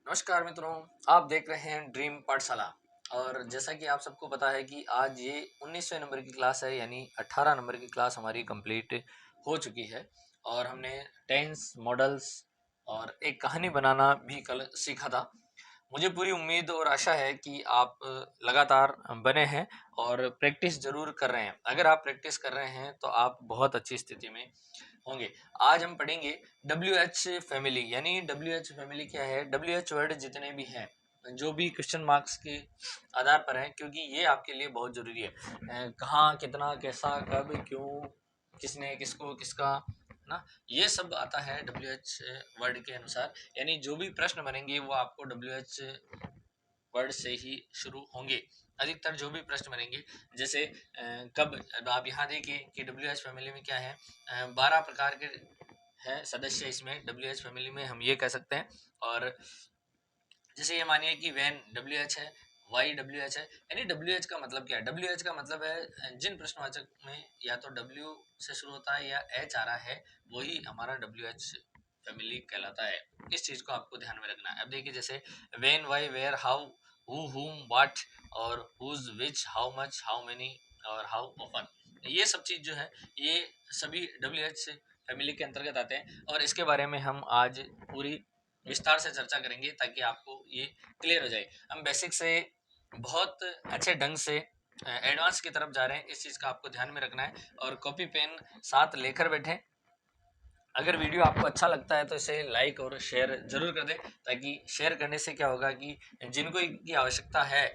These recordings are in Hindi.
नमस्कार मित्रों, आप देख रहे हैं ड्रीम पाठशाला। और जैसा कि आप सबको पता है कि आज ये 19वें नंबर की क्लास है, यानी 18 नंबर की क्लास हमारी कंप्लीट हो चुकी है। और हमने टेंस मॉडल्स और एक कहानी बनाना भी कल सीखा था। मुझे पूरी उम्मीद और आशा है कि आप लगातार बने हैं और प्रैक्टिस ज़रूर कर रहे हैं। अगर आप प्रैक्टिस कर रहे हैं तो आप बहुत अच्छी स्थिति में होंगे। आज हम पढ़ेंगे WH फैमिली। यानी WH फैमिली क्या है? WH वर्ड जितने भी हैं, जो भी क्वेश्चन मार्क्स के आधार पर हैं, क्योंकि ये आपके लिए बहुत ज़रूरी है। कहाँ, कितना, कैसा, कब, क्यों, किसने, किसको, किसका, है ना? ये सब आता है WH वर्ड के अनुसार। यानी जो भी प्रश्न बनेंगे वो आपको WH वर्ड से ही शुरू होंगे। अधिकतर जो भी प्रश्न बनेंगे, जैसे कब, अब आप यहाँ देखिए कि WH फैमिली में क्या है, 12 प्रकार के हैं सदस्य इसमें। WH फैमिली में हम ये कह सकते हैं। और जैसे ये मानिए कि वैन WH है, वाई WH है। यानी WH का मतलब क्या है? WH का मतलब है जिन प्रश्नवाचक में या तो W से शुरू होता है या H आ रहा है, वही हमारा WH फैमिली कहलाता है। इस चीज को आपको ध्यान में रखना है। अब देखिए, जैसे when, why, where, how, who, whom, what, और whose, which, how much, how many और हाउ ऑफन, ये सब चीज जो है, ये सभी WH फैमिली के अंतर्गत आते हैं। और इसके बारे में हम आज पूरी विस्तार से चर्चा करेंगे ताकि आपको ये क्लियर हो जाए। हम बेसिक से बहुत अच्छे ढंग से एडवांस की तरफ जा रहे हैं। इस चीज़ का आपको ध्यान में रखना है और कॉपी पेन साथ लेकर बैठें। अगर वीडियो आपको अच्छा लगता है तो इसे लाइक और शेयर जरूर कर दें, ताकि शेयर करने से क्या होगा कि जिनको की आवश्यकता है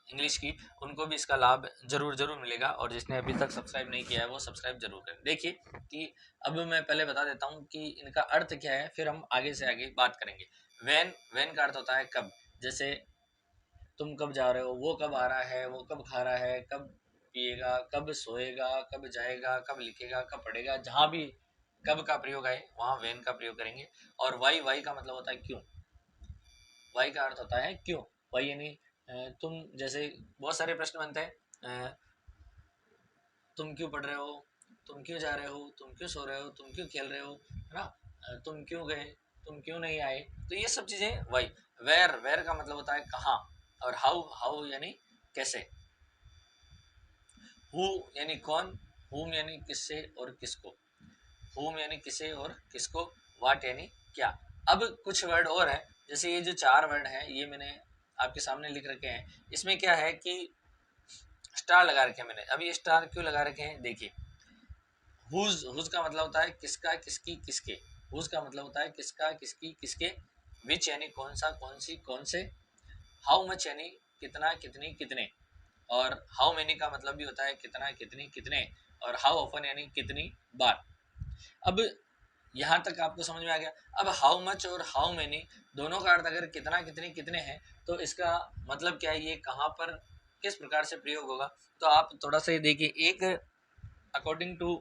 इंग्लिश की, उनको भी इसका लाभ जरूर जरूर मिलेगा। और जिसने अभी तक सब्सक्राइब नहीं किया है वो सब्सक्राइब जरूर करें। देखिए कि अब मैं पहले बता देता हूँ कि इनका अर्थ क्या है, फिर हम आगे से आगे बात करेंगे। वैन, वैन का अर्थ होता है कब। जैसे तुम कब जा रहे हो, वो कब आ रहा है, वो कब खा रहा है, कब पिएगा, कब सोएगा, कब जाएगा, कब लिखेगा, कब पढ़ेगा, जहाँ भी कब का प्रयोग आए वहाँ वैन का प्रयोग करेंगे। और वाई, वाई का मतलब होता है क्यों। वाई का अर्थ होता है क्यों। वाई यानी तुम, जैसे बहुत सारे प्रश्न बनते हैं, तुम क्यों पढ़ रहे हो, तुम क्यों जा रहे हो, तुम क्यों सो रहे हो, तुम क्यों खेल रहे हो, है ना? तुम क्यों गए, तुम क्यों नहीं आए। तो ये सब चीजें वाई। वेयर, वेयर का मतलब होता है कहाँ। और हाउ, हाउ यानी कैसे। हु यानी कौन, हुम यानी किससे और किसको, हुम यानी किसे और किसको, वाट यानी क्या। अब कुछ वर्ड और हैं, जैसे ये जो 4 वर्ड हैं ये मैंने आपके सामने लिख रखे हैं। इसमें क्या है कि स्टार लगा रखे हैं मैंने। अब ये स्टार क्यों लगा रखे हैं, देखिए। हुज, हुज का मतलब होता है किसका, किसकी, किसके। हुज का मतलब होता है किसका, किसकी, किसके। विच यानी कौन सा, कौन सी, कौन से। हाउ मच यानी कितना, कितनी, कितने। और हाउ मेनी का मतलब भी होता है कितना, कितनी, कितने। और हाउ ऑफन यानी कितनी बार। अब यहाँ तक आपको समझ में आ गया। अब हाउ मच और हाउ मेनी दोनों का अर्थ अगर कितना, कितनी, कितने हैं, तो इसका मतलब क्या है, ये कहाँ पर किस प्रकार से प्रयोग होगा। तो आप थोड़ा सा ये देखिए। एक अकॉर्डिंग टू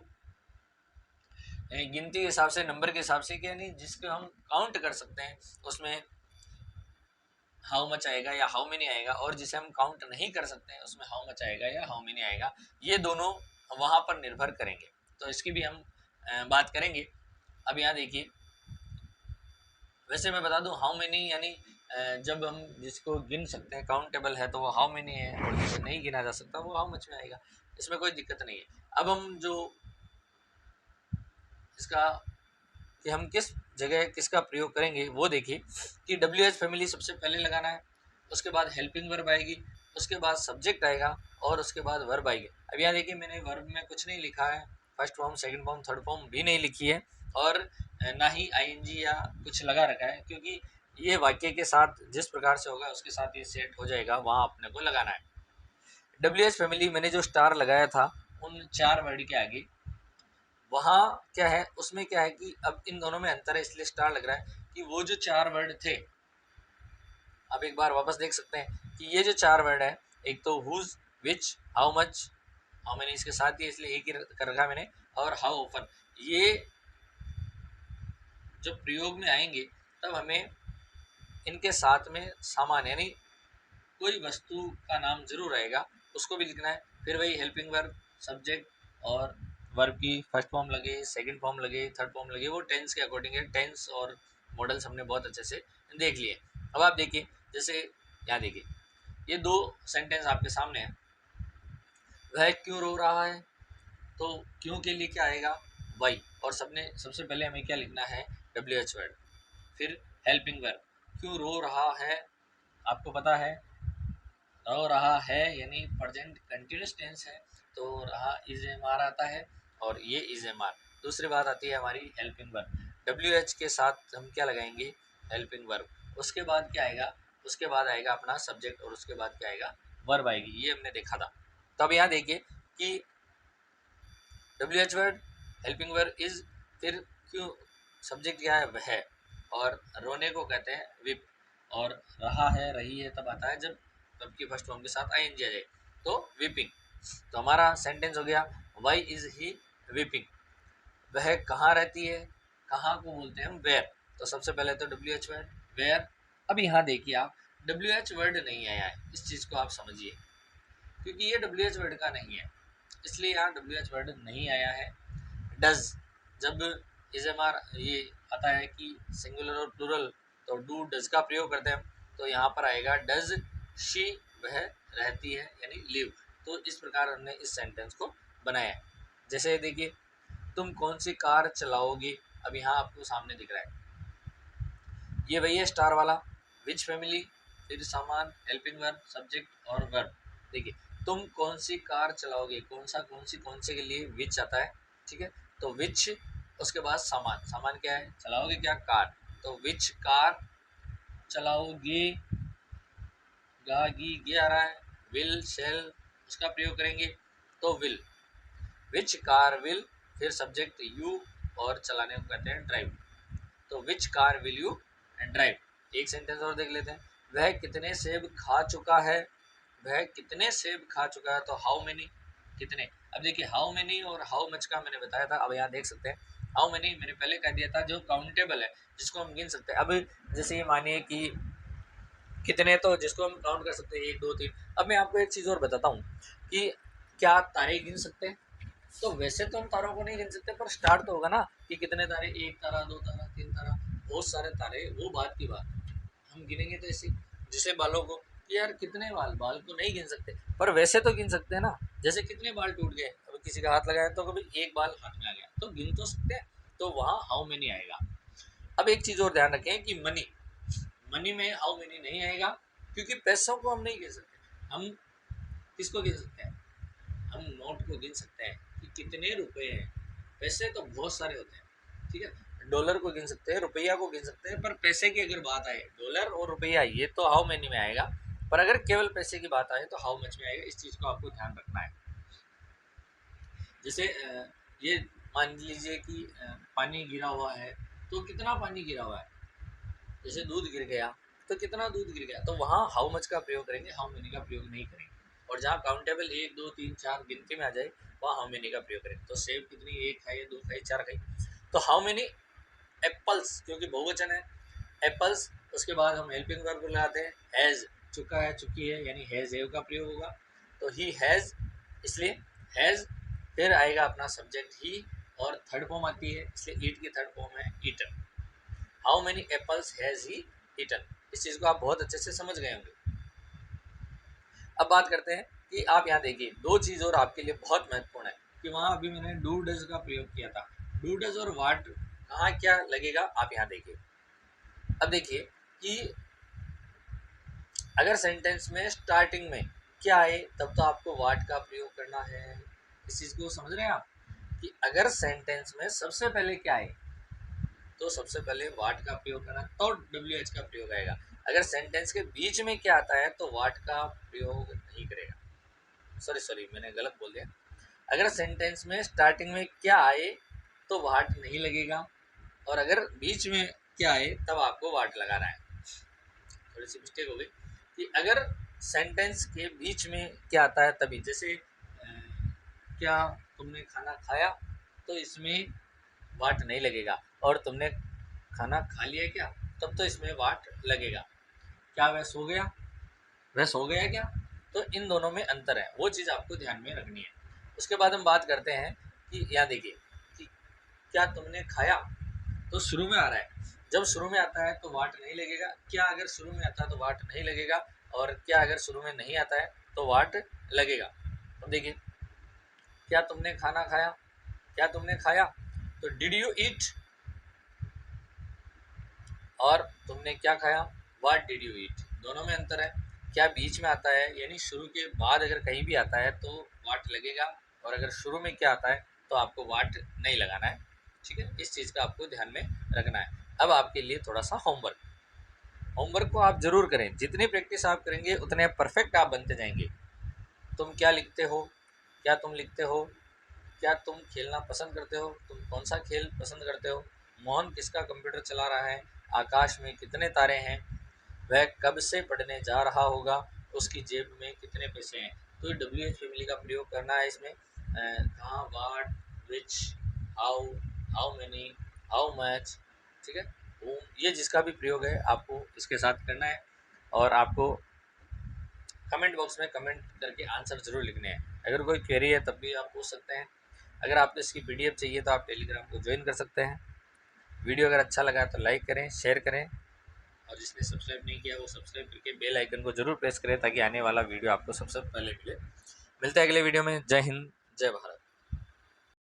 गिनती के हिसाब से, नंबर के हिसाब से, क्या नहीं, जिसको हम काउंट कर सकते हैं उसमें हाउ मच आएगा या हाउ मेनी आएगा। और जिसे हम काउंट नहीं कर सकते हैं उसमें हाउ मच आएगा या हाउ मेनी आएगा। ये दोनों वहां पर निर्भर करेंगे, तो इसकी भी हम बात करेंगे। अब यहाँ देखिए, वैसे मैं बता दूं, हाउ मेनी यानी जब हम जिसको गिन सकते हैं, काउंटेबल है, तो वो हाउ मेनी है। और जिसे नहीं गिना जा सकता वो हाउ मच में आएगा। इसमें कोई दिक्कत नहीं है। अब हम जो इसका कि हम किस जगह किसका प्रयोग करेंगे वो देखिए। कि WH फैमिली सबसे पहले लगाना है, उसके बाद हेल्पिंग वर्ब आएगी, उसके बाद सब्जेक्ट आएगा, और उसके बाद वर्ब आएगी। अब यहाँ देखिए, मैंने वर्ब में कुछ नहीं लिखा है, first form, second form, third form भी नहीं लिखी है। और ना ही ING या कुछ लगा रखा है, क्योंकि ये वाक्य के साथ जिस प्रकार से होगा उसके साथ ये सेट हो जाएगा, वहाँ अपने को लगाना है। WH फैमिली मैंने जो स्टार लगाया था उन 4 वर्ड के आगे, वहाँ क्या है, उसमें क्या है कि अब इन दोनों में अंतर है, इसलिए स्टार लग रहा है कि वो जो 4 वर्ड थे, अब एक बार वापस देख सकते हैं कि ये जो 4 वर्ड है, एक तो whose, which, how much, how many इसके साथ ही, इसलिए एक ही कर रखा मैंने। और हाउ ओपन, ये जब प्रयोग में आएंगे तब हमें इनके साथ में सामान, यानी कोई वस्तु का नाम जरूर आएगा, उसको भी लिखना है। फिर वही हेल्पिंग वर्ब, सब्जेक्ट, और वर्ब की फर्स्ट फॉर्म लगे, सेकंड फॉर्म लगे, थर्ड फॉर्म लगे, वो टेंस के अकॉर्डिंग है। टेंस और मॉडल्स हमने बहुत अच्छे से देख लिए। अब आप देखिए, जैसे यहाँ देखिए ये दो सेंटेंस आपके सामने है। वह क्यों रो रहा है, तो क्यों के लिए क्या आएगा, वाई। और सबसे पहले हमें क्या लिखना है, डब्ल्यू एच वर्ड। फिर हेल्पिंग वर्ब, क्यों रो रहा है, आपको पता है रो रहा है यानी प्रेजेंट कंटिन्यूस टेंस है, तो रहा इज एम आर आता है और ये इज एम आर। दूसरी बात आती है हमारी हेल्पिंग वर्ब, डब्ल्यू एच के साथ हम क्या लगाएंगे, हेल्पिंग वर्ब। उसके बाद क्या आएगा, उसके बाद आएगा अपना सब्जेक्ट और उसके बाद क्या आएगा, वर्ब आएगी। ये हमने देखा था। तो अब यहाँ देखिए कि W H word, helping verb is, फिर क्यों, सब्जेक्ट क्या है वह, और रोने को कहते हैं विप, और रहा है रही है तब आता है जब वर्ब की फर्स्ट फॉर्म के साथ आई एन जी आ जाए, तो विपिंग। तो हमारा सेंटेंस हो गया, वाई इज ही विपिंग। वह कहाँ रहती है, कहाँ को बोलते हैं हम, वेयर। तो सबसे पहले तो डब्ल्यू एच वर्ड वेयर। अब यहाँ देखिए आप, डब्ल्यू एच वर्ड नहीं आया है, इस चीज़ को आप समझिए, क्योंकि ये डब्ल्यू एच वर्ड का नहीं है, इसलिए यहाँ डब्ल्यू एच वर्ड नहीं आया है। डज, जब इज एम आर ये आता है कि सिंगुलर और प्लूरल, तो डू डज का प्रयोग करते हैं हम, तो यहाँ पर आएगा डज शी, वह रहती है यानी लिव। तो इस प्रकार हमने इस सेंटेंस को बनाया है। जैसे देखिए, तुम कौन सी कार चलाओगे, अब यहाँ आपको सामने दिख रहा है, ये वही है स्टार वाला, विच फैमिली, फिर सामान, हेल्पिंग वर्ब, सब्जेक्ट और वर्ब। देखिए, तुम कौन सी कार चलाओगे, कौन से के लिए विच आता है, ठीक है। तो विच, उसके बाद सामान, सामान क्या है, चलाओगे क्या, कार, तो विच कार चलाओगे, गा गी गे आ रहा है, विल शेल उसका प्रयोग करेंगे, तो विल, विच कार विल, फिर सब्जेक्ट यू, और चलाने को कहते हैं ड्राइव, तो which car will you and drive. एक सेंटेंस और देख लेते हैं, वह कितने सेब खा चुका है, वह कितने सेब खा चुका है, तो हाउ मेनी, कितने। अब देखिए हाउ मेनी और हाउ मच का मैंने बताया था, अब यहाँ देख सकते हैं हाउ मेनी मैंने पहले कह दिया था, जो काउंटेबल है, जिसको हम गिन सकते हैं। अब जैसे ये मानिए कि कितने, तो जिसको हम काउंट कर सकते हैं 1 2 3। अब मैं आपको एक चीज़ और बताता हूँ कि क्या तारे गिन सकते हैं, तो वैसे तो हम तारों को नहीं गिन सकते, पर स्टार्ट तो होगा ना कि कितने तारे, 1 तारा 2 तारा 3 तारा, बहुत सारे तारे, वो बात की बात हम गिनेंगे तो ऐसे। जैसे बालों को, यार कितने बाल, बाल को नहीं गिन सकते, पर वैसे तो गिन सकते हैं ना। जैसे कितने बाल टूट गए, अभी किसी का हाथ लगाया तो कभी एक बाल हाथ में आ गया, तो गिन तो सकते हैं, तो वहाँ हाउ मेनी आएगा। अब एक चीज़ और ध्यान रखें कि मनी, मनी में हाउ मेनी नहीं आएगा, क्योंकि पैसों को हम नहीं गिन सकते। हम किसको गिन सकते हैं, हम नोट को गिन सकते हैं कि कितने रुपए हैं। पैसे तो बहुत सारे होते हैं, ठीक है, डॉलर को गिन सकते हैं, रुपया को गिन सकते हैं, पर पैसे की अगर बात आए, डॉलर और रुपया ये तो हाउ मेनी में आएगा, पर अगर केवल पैसे की बात आए तो हाउ मच में आएगा। इस चीज़ को आपको ध्यान रखना है। जैसे ये मान लीजिए कि पानी गिरा हुआ है, तो कितना पानी गिरा हुआ है, जैसे दूध गिर गया तो कितना दूध गिर गया, तो वहाँ हाउ मच का प्रयोग करेंगे, हाउ मेनी का प्रयोग नहीं करेंगे। और जहाँ काउंटेबल 1 2 3 4 गिनती में आ जाए, वहाँ हाउ मेनी का प्रयोग करेंगे। तो सेब कितनी, 1 खाई, 2 खाई, 4 खाई, तो हाउ मेनी एप्पल्स, क्योंकि बहुवचन है, एप्पल्स। उसके बाद हम हेल्पिंग वर्ब लगाते हैं, हैज़, चुका है चुकी है, यानी हैज़ हैव का प्रयोग होगा, तो ही हैज़, इसलिए हैज़। फिर आएगा अपना सब्जेक्ट ही, और थर्ड फॉर्म आती है, इसलिए ईट की थर्ड फॉर्म है eaten. How many apples has he eaten. इस चीज़ को आप बहुत अच्छे से समझ गए होंगे। अब बात करते हैं कि आप यहाँ देखिए, दो चीज़ और आपके लिए बहुत महत्वपूर्ण है कि वहाँ अभी मैंने डू डज का प्रयोग किया था, डू डज और वाट कहाँ क्या लगेगा, आप यहाँ देखिए। अब देखिए कि अगर सेंटेंस में स्टार्टिंग में क्या आए, तब तो आपको वाट का प्रयोग करना है। इस चीज़ को समझ रहे हैं आप कि अगर सेंटेंस में सबसे पहले क्या आए, तो सबसे पहले वाट का प्रयोग करना, तो डब्ल्यू एच का प्रयोग आएगा। अगर सेंटेंस के बीच में क्या आता है, तो वाट का प्रयोग नहीं करेगा। सॉरी मैंने गलत बोल दिया। अगर सेंटेंस में स्टार्टिंग में क्या आए, तो वाट नहीं लगेगा, और अगर बीच में क्या आए, तब आपको वाट लगाना है। थोड़ी सी मिस्टेक हो गई कि अगर सेंटेंस के बीच में क्या आता है तभी, जैसे क्या तुमने खाना खाया, तो इसमें वाट नहीं लगेगा, और तुमने खाना खा लिया क्या, तब तो इसमें वाट लगेगा। क्या वह सो गया, वह सो गया क्या, तो इन दोनों में अंतर है, वो चीज़ आपको ध्यान में रखनी है। उसके बाद हम बात करते हैं कि यहाँ देखिए कि क्या तुमने खाया, तो शुरू में आ रहा है, जब शुरू में आता है तो वाट नहीं लगेगा, क्या अगर शुरू में आता है तो वाट नहीं लगेगा, और क्या अगर शुरू में नहीं आता है तो वाट लगेगा। तो देखिए, क्या तुमने खाना खाया, क्या तुमने खाया, तो डिड यू ईट, और तुमने क्या खाया, व्हाट डिड यू ईट, दोनों में अंतर है। क्या बीच में आता है यानी शुरू के बाद अगर कहीं भी आता है तो वाट लगेगा, और अगर शुरू में क्या आता है तो आपको वाट नहीं लगाना है। ठीक है, इस चीज़ का आपको ध्यान में रखना है। अब आपके लिए थोड़ा सा होमवर्क, होमवर्क को आप जरूर करें, जितनी प्रैक्टिस आप करेंगे उतने परफेक्ट आप बनते जाएंगे। तुम क्या लिखते हो, क्या तुम लिखते हो, क्या तुम खेलना पसंद करते हो, तुम कौन सा खेल पसंद करते हो, मोहन किसका कंप्यूटर चला रहा है, आकाश में कितने तारे हैं, वह कब से पढ़ने जा रहा होगा, उसकी जेब में कितने पैसे हैं। तो डब्ल्यू एच फैमिली का प्रयोग करना है इसमें, कहाँ, what, which, how, how many, how much. ठीक है, वो ये जिसका भी प्रयोग है आपको इसके साथ करना है, और आपको कमेंट बॉक्स में कमेंट करके आंसर ज़रूर लिखने हैं। अगर कोई क्वेरी है तब भी आप पूछ सकते हैं। अगर आपको इसकी पीडीएफ चाहिए तो आप टेलीग्राम को ज्वाइन कर सकते हैं। वीडियो अगर अच्छा लगा तो लाइक करें, शेयर करें, और जिसने सब्सक्राइब नहीं किया वो सब्सक्राइब करके बेल आइकन को जरूर प्रेस करें ताकि आने वाला वीडियो आपको सबसे पहले मिले। मिलते हैं अगले वीडियो में। जय हिंद, जय भारत।